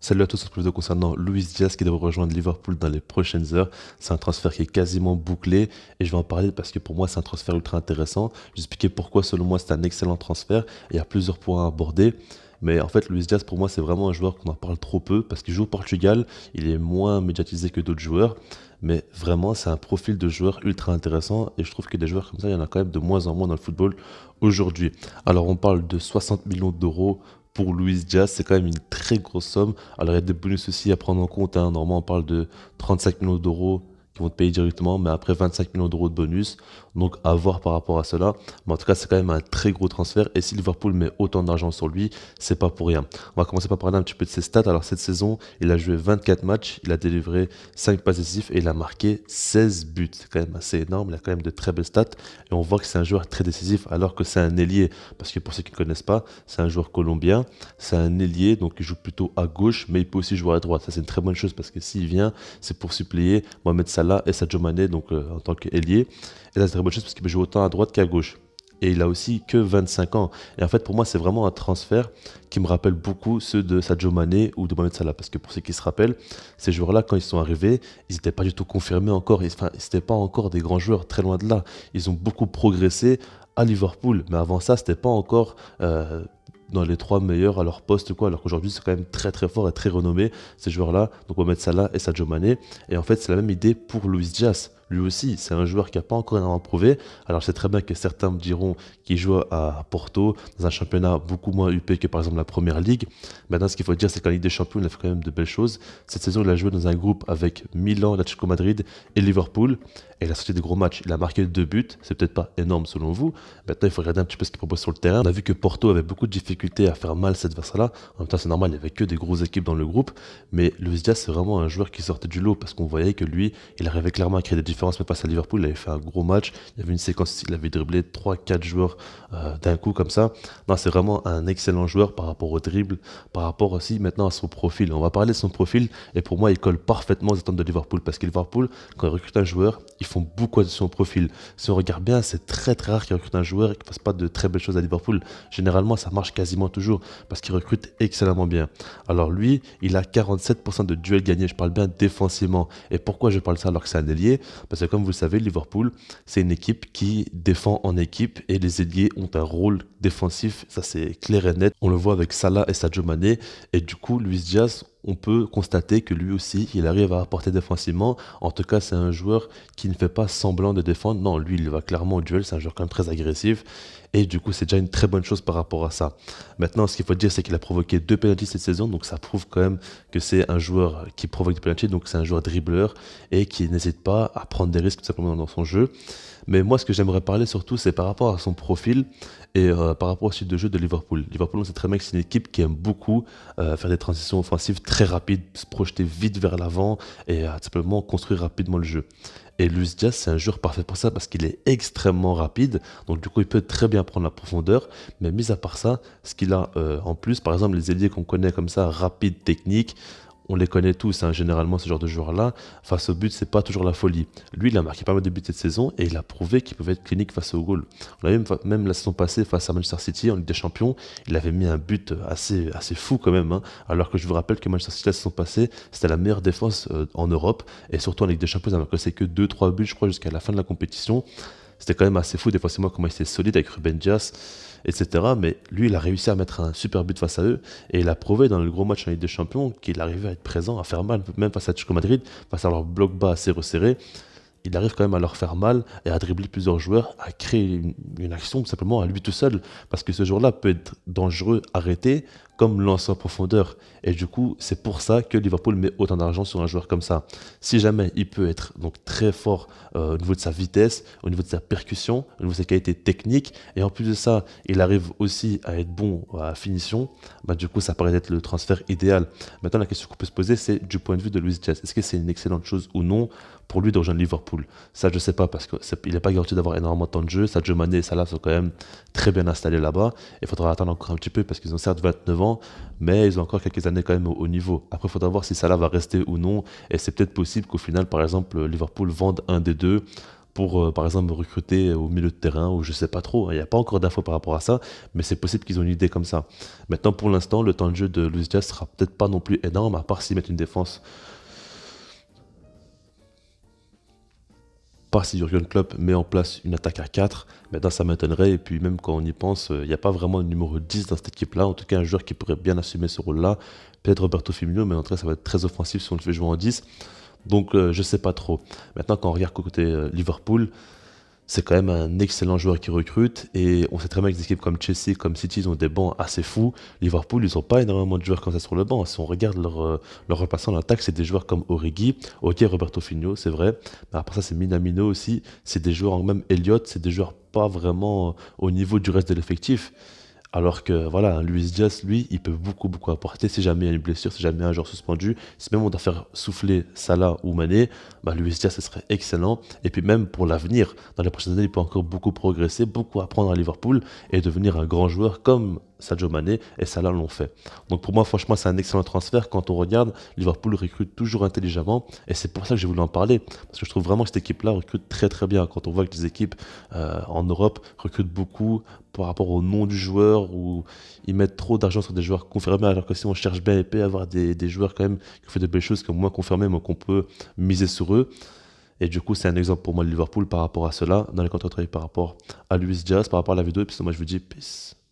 Salut à tous, on se retrouve concernant Luis Diaz qui devrait rejoindre Liverpool dans les prochaines heures. C'est un transfert qui est quasiment bouclé et je vais en parler parce que pour moi c'est un transfert ultra intéressant. Je vais expliquer pourquoi selon moi c'est un excellent transfert. Il y a plusieurs points à aborder. Mais en fait, Luis Diaz, pour moi, c'est vraiment un joueur qu'on en parle trop peu parce qu'il joue au Portugal. Il est moins médiatisé que d'autres joueurs. Mais vraiment, c'est un profil de joueur ultra intéressant. Et je trouve que des joueurs comme ça, il y en a quand même de moins en moins dans le football aujourd'hui. Alors, on parle de 60 millions d'euros pour Luis Diaz. C'est quand même une très grosse somme. Alors, il y a des bonus aussi à prendre en compte, hein. Normalement, on parle de 35 millions d'euros qui vont te payer directement, mais après 25 millions d'euros de bonus. Donc à voir par rapport à cela. Mais en tout cas, c'est quand même un très gros transfert. Et si Liverpool met autant d'argent sur lui, c'est pas pour rien. On va commencer par parler un petit peu de ses stats. Alors cette saison, il a joué 24 matchs, il a délivré 5 passes décisives et il a marqué 16 buts. C'est quand même assez énorme. Il a quand même de très belles stats. Et on voit que c'est un joueur très décisif alors que c'est un ailier. Parce que pour ceux qui ne connaissent pas, c'est un joueur colombien. C'est un ailier, donc il joue plutôt à gauche, mais il peut aussi jouer à droite. Ça, c'est une très bonne chose parce que s'il vient, c'est pour suppléer Mohamed Salah et Sadio Mané, donc en tant qu'ailier. Et ça, c'est une très bonne chose parce qu'il peut jouer autant à droite qu'à gauche. Et il a aussi que 25 ans. Et en fait, pour moi, c'est vraiment un transfert qui me rappelle beaucoup ceux de Sadio Mané ou de Mohamed Salah. Parce que pour ceux qui se rappellent, ces joueurs-là, quand ils sont arrivés, ils n'étaient pas du tout confirmés encore. Enfin, ils n'étaient pas encore des grands joueurs, très loin de là. Ils ont beaucoup progressé à Liverpool. Mais avant ça, c'était pas encore dans les trois meilleurs à leur poste, quoi. Alors qu'aujourd'hui, c'est quand même très très fort et très renommé, ces joueurs-là. Donc Mohamed Salah et Sadio Mané. Et en fait, c'est la même idée pour Luis Diaz. Lui aussi, c'est un joueur qui n'a pas encore énormément prouvé. Alors, je sais très bien que certains me diront qu'il joue à Porto, dans un championnat beaucoup moins huppé que par exemple la Première Ligue. Maintenant, ce qu'il faut dire, c'est qu'en Ligue des Champions, il a fait quand même de belles choses. Cette saison, il a joué dans un groupe avec Milan, l'Atlético Madrid et Liverpool. Et il a sorti des gros matchs. Il a marqué 2 buts. C'est peut-être pas énorme selon vous. Maintenant, il faut regarder un petit peu ce qu'il propose sur le terrain. On a vu que Porto avait beaucoup de difficultés à faire mal cet adversaire-là. En même temps, c'est normal, il n'y avait que des grosses équipes dans le groupe. Mais Luis Diaz, c'est vraiment un joueur qui sortait du lot parce qu'on voyait que lui, il arrivait clairement à créer des différences, mais face à Liverpool, il avait fait un gros match. Il y avait une séquence, il avait dribblé 3-4 joueurs d'un coup comme ça. Non, c'est vraiment un excellent joueur par rapport au dribble, par rapport aussi maintenant à son profil. On va parler de son profil et pour moi, il colle parfaitement aux attentes de Liverpool parce que Liverpool, quand ils recrutent un joueur, ils font beaucoup attention au profil. Si on regarde bien, c'est très très rare qu'ils recrutent un joueur et qu'ils ne fassent pas de très belles choses à Liverpool. Généralement, ça marche quasiment toujours parce qu'ils recrutent excellemment bien. Alors lui, il a 47% de duels gagnés. Je parle bien défensivement. Et pourquoi je parle ça alors que c'est un ailier? Parce que comme vous le savez, Liverpool, c'est une équipe qui défend en équipe et les ailiers ont un rôle défensif. Ça, c'est clair et net. On le voit avec Salah et Sadio Mané. Et du coup, Luis Diaz, on peut constater que lui aussi, il arrive à apporter défensivement. En tout cas, c'est un joueur qui ne fait pas semblant de défendre. Non, lui, il va clairement au duel. C'est un joueur quand même très agressif. Et du coup, c'est déjà une très bonne chose par rapport à ça. Maintenant, ce qu'il faut dire, c'est qu'il a provoqué 2 pénaltys cette saison. Donc, ça prouve quand même que c'est un joueur qui provoque des pénaltys. Donc, c'est un joueur dribbleur et qui n'hésite pas à prendre des risques tout simplement dans son jeu. Mais moi, ce que j'aimerais parler surtout, c'est par rapport à son profil et par rapport au style de jeu de Liverpool. Liverpool, on sait très bien que c'est une équipe qui aime beaucoup faire des transitions offensives très rapides, se projeter vite vers l'avant et tout simplement construire rapidement le jeu. Et Luis Diaz, c'est un joueur parfait pour ça parce qu'il est extrêmement rapide. Donc, du coup, il peut très bien prendre la profondeur. Mais mis à part ça, ce qu'il a en plus, par exemple, les ailiers qu'on connaît comme ça, rapides, techniques, on les connaît tous, hein, généralement, ce genre de joueurs-là. Face au but, c'est pas toujours la folie. Lui, il a marqué pas mal de buts cette saison et il a prouvé qu'il pouvait être clinique face au goal. On a même la saison passée face à Manchester City en Ligue des Champions, il avait mis un but assez fou quand même, hein. Alors que je vous rappelle que Manchester City la saison passée, c'était la meilleure défense en Europe et surtout en Ligue des Champions, il a marqué que 2-3 buts, je crois, jusqu'à la fin de la compétition. C'était quand même assez fou défensivement comment il était solide avec Ruben Dias, etc. Mais lui, il a réussi à mettre un super but face à eux et il a prouvé dans le gros match en Ligue des Champions qu'il arrivait à être présent, à faire mal, même face à Atlético Madrid, face à leur bloc bas assez resserré. Il arrive quand même à leur faire mal et à dribbler plusieurs joueurs, à créer une action tout simplement à lui tout seul. Parce que ce joueur-là peut être dangereux, arrêté, comme lancer en profondeur. Et du coup, c'est pour ça que Liverpool met autant d'argent sur un joueur comme ça. Si jamais il peut être donc très fort au niveau de sa vitesse, au niveau de sa percussion, au niveau de sa qualité technique, et en plus de ça, il arrive aussi à être bon à la finition, bah, du coup, ça paraît être le transfert idéal. Maintenant, la question qu'on peut se poser, c'est du point de vue de Luis Diaz. Est-ce que c'est une excellente chose ou non pour lui de rejoindre Liverpool? Ça, je sais pas, parce qu'il n'est pas garanti d'avoir énormément de temps de jeu. Sadio Mané et Salah sont quand même très bien installés là-bas. Il faudra attendre encore un petit peu parce qu'ils ont certes 29 ans, mais ils ont encore quelques années quand même au niveau. Après, il faudra voir si Salah va rester ou non. Et c'est peut-être possible qu'au final, par exemple, Liverpool vende un des deux pour, par exemple, recruter au milieu de terrain ou je sais pas trop, hein. Il n'y a pas encore d'infos par rapport à ça, mais c'est possible qu'ils ont une idée comme ça. Maintenant, pour l'instant, le temps de jeu de Luis Diaz sera peut-être pas non plus énorme, à part s'ils mettent une défense, pas si Jurgen Klopp met en place une attaque à 4. Maintenant ça m'étonnerait, et puis même quand on y pense, il n'y a pas vraiment de numéro 10 dans cette équipe-là, en tout cas un joueur qui pourrait bien assumer ce rôle-là, peut-être Roberto Firmino, mais en tout cas ça va être très offensif si on le fait jouer en 10. Donc je sais pas trop. Maintenant quand on regarde côté Liverpool, c'est quand même un excellent joueur qui recrute et on sait très bien que des équipes comme Chelsea, comme City, ils ont des bancs assez fous. Liverpool, ils n'ont pas énormément de joueurs comme ça sur le banc. Si on regarde leur remplaçant en attaque, c'est des joueurs comme Origi, ok Roberto Firmino, c'est vrai, mais après ça c'est Minamino aussi, c'est des joueurs, même Elliott, c'est des joueurs pas vraiment au niveau du reste de l'effectif. Alors que voilà, un Luis Diaz, lui, il peut beaucoup, beaucoup apporter si jamais il y a une blessure, si jamais il y a un joueur suspendu. Si même on doit faire souffler Salah ou Mané, bah Luis Diaz, ce serait excellent. Et puis même pour l'avenir, dans les prochaines années, il peut encore beaucoup progresser, beaucoup apprendre à Liverpool et devenir un grand joueur comme Sadio Mané et Salah l'ont fait. Donc pour moi, franchement, c'est un excellent transfert. Quand on regarde, Liverpool recrute toujours intelligemment et c'est pour ça que j'ai voulu en parler. Parce que je trouve vraiment que cette équipe-là recrute très très bien. Quand on voit que les équipes en Europe recrutent beaucoup par rapport au nom du joueur ou ils mettent trop d'argent sur des joueurs confirmés alors que si on cherche bien et peut avoir des joueurs quand même qui ont fait de belles choses comme moins confirmés mais qu'on peut miser sur eux. Et du coup, c'est un exemple pour moi de Liverpool par rapport à cela, dans les contre par rapport à Luis Diaz, par rapport à la vidéo. Et puis moi, je vous dis peace.